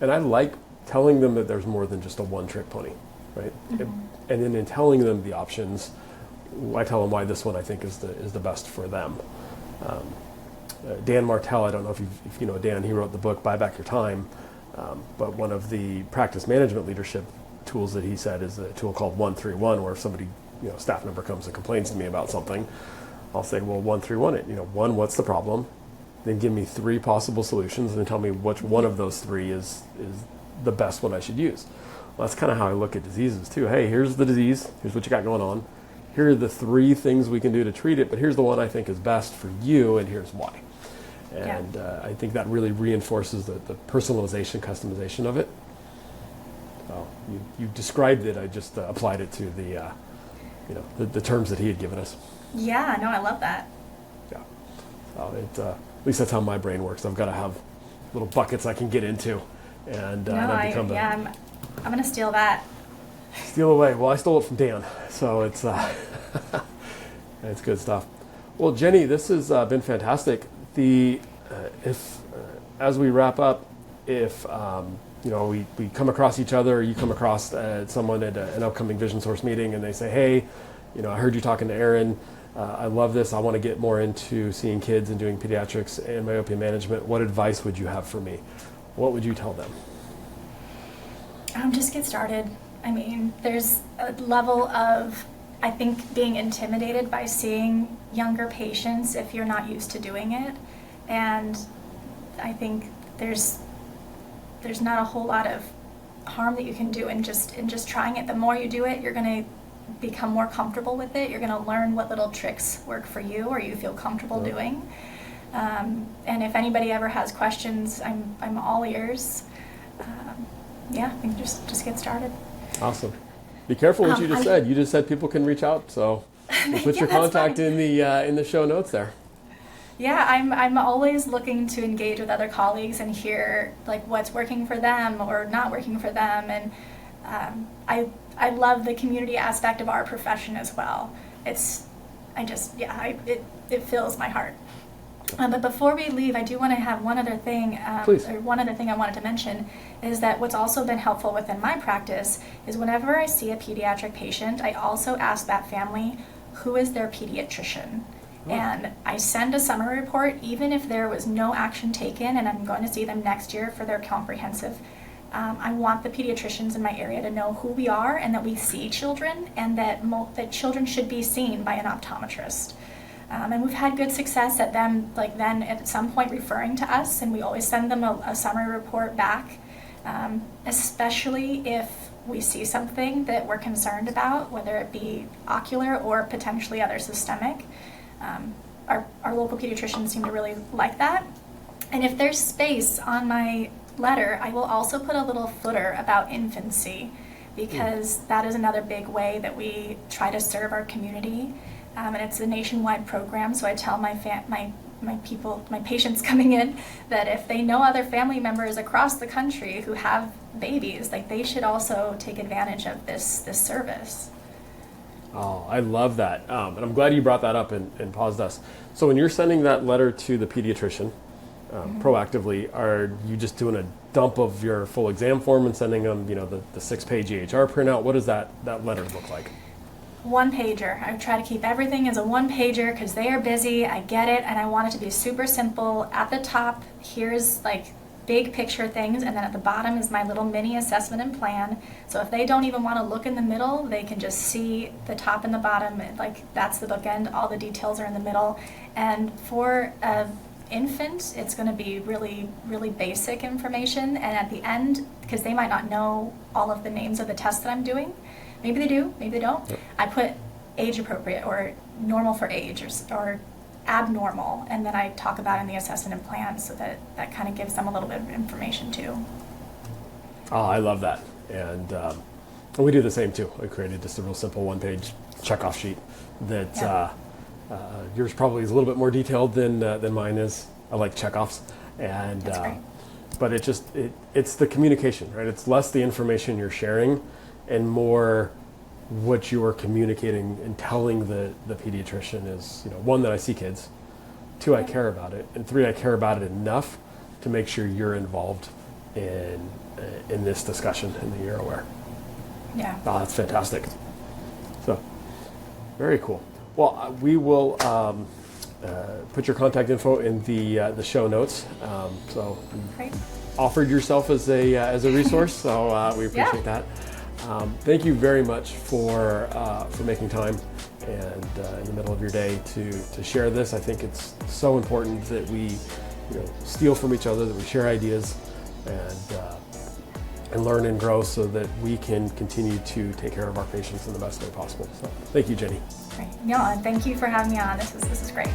And I like telling them that there's more than just a one-trick pony, right? Mm-hmm. And then in telling them the options, I tell them why this one I think is the best for them. Dan Martell, I don't know if you know Dan, he wrote the book Buy Back Your Time, but one of the practice management leadership tools that he said is a tool called 131, where if somebody, staff member comes and complains to me about something, I'll say, well, 131 it. One, what's the problem? Then give me 3 possible solutions and tell me which one of those 3 is the best one I should use. Well, that's kind of how I look at diseases too. Hey, here's the disease. Here's what you got going on. Here are the 3 things we can do to treat it, but here's the one I think is best for you, and here's why. And I think that really reinforces the personalization, customization of it. So you described it. I just applied it to the terms that he had given us. Yeah, no, I love that. Yeah. At least that's how my brain works. I've got to have little buckets I can get into, and I'm going to steal that. Steal away. Well, I stole it from Dan, so it's it's good stuff. Well, Jenny, this has been fantastic. As we wrap up, if we come across each other, or you come across someone at an upcoming Vision Source meeting, and they say, hey, I heard you talking to Aaron. I love this. I want to get more into seeing kids and doing pediatrics and myopia management. What advice would you have for me? What would you tell them? Just get started. I mean, there's a level of, I think, being intimidated by seeing younger patients if you're not used to doing it. And I think there's not a whole lot of harm that you can do in just trying it. The more you do it, you're going to become more comfortable with it. You're going to learn what little tricks work for you or you feel comfortable doing. And if anybody ever has questions, I'm all ears. I think just get started. Awesome. Be careful what you just said. You just said people can reach out, so we'll put your contact in the show notes there. Yeah, I'm always looking to engage with other colleagues and hear what's working for them or not working for them, and I love the community aspect of our profession as well. It fills my heart. But before we leave, I do want to have one other thing. Please. Or one other thing I wanted to mention is that what's also been helpful within my practice is whenever I see a pediatric patient, I also ask that family, who is their pediatrician? Oh. And I send a summary report, even if there was no action taken and I'm going to see them next year for their comprehensive. I want the pediatricians in my area to know who we are and that we see children and that children should be seen by an optometrist. And we've had good success at them, then at some point referring to us, and we always send them a summary report back, especially if we see something that we're concerned about, whether it be ocular or potentially other systemic. Our local pediatricians seem to really like that. And if there's space on my letter, I will also put a little footer about infancy, because that is another big way that we try to serve our community. And it's a nationwide program, so I tell my patients coming in that if they know other family members across the country who have babies, they should also take advantage of this service. Oh, I love that. And I'm glad you brought that up and paused us. So when you're sending that letter to the pediatrician proactively, are you just doing a dump of your full exam form and sending them, the 6-page EHR printout? What does that letter look like? 1-pager. I try to keep everything as a 1-pager because they are busy. I get it, and I want it to be super simple. At the top, here's big picture things, and then at the bottom is my little mini assessment and plan. So if they don't even want to look in the middle, they can just see the top and the bottom. That's the bookend. All the details are in the middle. And for infant, it's going to be really, really basic information. And at the end, because they might not know all of the names of the tests that I'm doing, maybe they do, maybe they don't, I put age appropriate or normal for age or abnormal, and then I talk about it in the assessment and plan, so that kind of gives them a little bit of information too. Oh, I love that. And we do the same too. I created just a real simple one-page checkoff sheet that yours probably is a little bit more detailed than mine is. I like checkoffs, and That's great. but it's the communication, right? It's less the information you're sharing, and more what you are communicating and telling the pediatrician is, one, that I see kids, two, I care about it, and three, I care about it enough to make sure you're involved in this discussion and that you're aware. Yeah. Oh, that's fantastic. So, very cool. Well, we will put your contact info in the show notes. So, Great. offered yourself as a resource, so we appreciate that. Thank you very much for making time and in the middle of your day to share this. I think it's so important that we steal from each other, that we share ideas and learn and grow so that we can continue to take care of our patients in the best way possible. So thank you, Jenny. Great. No, and thank you for having me on. This is great.